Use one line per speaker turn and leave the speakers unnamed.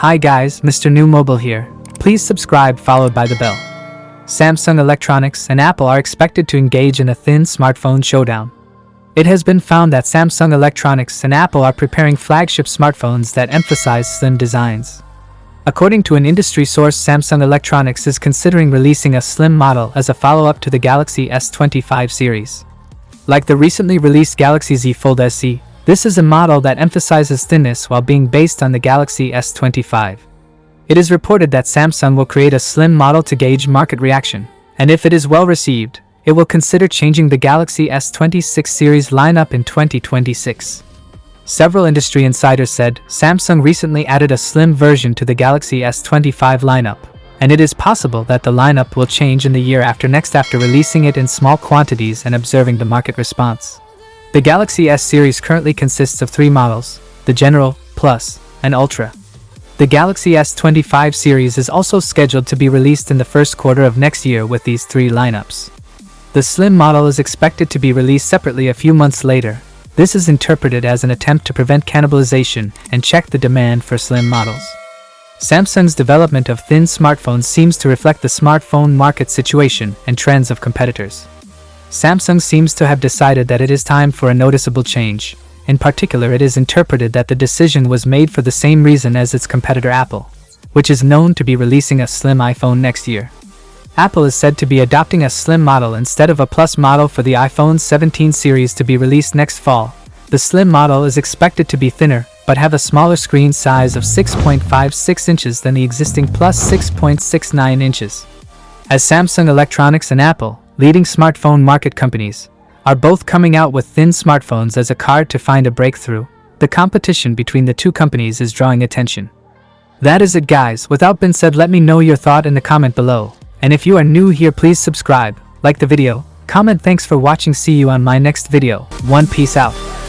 Hi guys, Mrnewmobile here. Please subscribe followed by the bell. Samsung Electronics and Apple are expected to engage in a thin smartphone showdown. It has been found that Samsung Electronics and Apple are preparing flagship smartphones that emphasize slim designs. According to an industry source, Samsung Electronics is considering releasing a slim model as a follow-up to the Galaxy S25 series. Like the recently released Galaxy Z Fold SE, this is a model that emphasizes thinness while being based on the Galaxy S25. It is reported that Samsung will create a slim model to gauge market reaction, and if it is well received, it will consider changing the Galaxy S26 series lineup in 2026. Several industry insiders said Samsung recently added a slim version to the Galaxy S25 lineup, and it is possible that the lineup will change in the year after next after releasing it in small quantities and observing the market response. The Galaxy S series currently consists of 3 models: the General, Plus, and Ultra. The Galaxy S25 series is also scheduled to be released in the first quarter of next year with these 3 lineups. The slim model is expected to be released separately a few months later. This is interpreted as an attempt to prevent cannibalization and check the demand for slim models. Samsung's development of thin smartphones seems to reflect the smartphone market situation and trends of competitors. Samsung seems to have decided that it is time for a noticeable change. In particular, it is interpreted that the decision was made for the same reason as its competitor Apple, which is known to be releasing a slim iPhone next year. Apple is said to be adopting a slim model instead of a Plus model for the iPhone 17 series to be released next fall. The slim model is expected to be thinner, but have a smaller screen size of 6.56 inches than the existing Plus 6.69 inches. As Samsung Electronics and Apple, leading smartphone market companies, are both coming out with thin smartphones as a card to find a breakthrough, the competition between the two companies is drawing attention. That is it guys, without being said, let me know your thought in the comment below. And if you are new here, please subscribe, like the video, comment. Thanks for watching, see you on my next video. Peace out.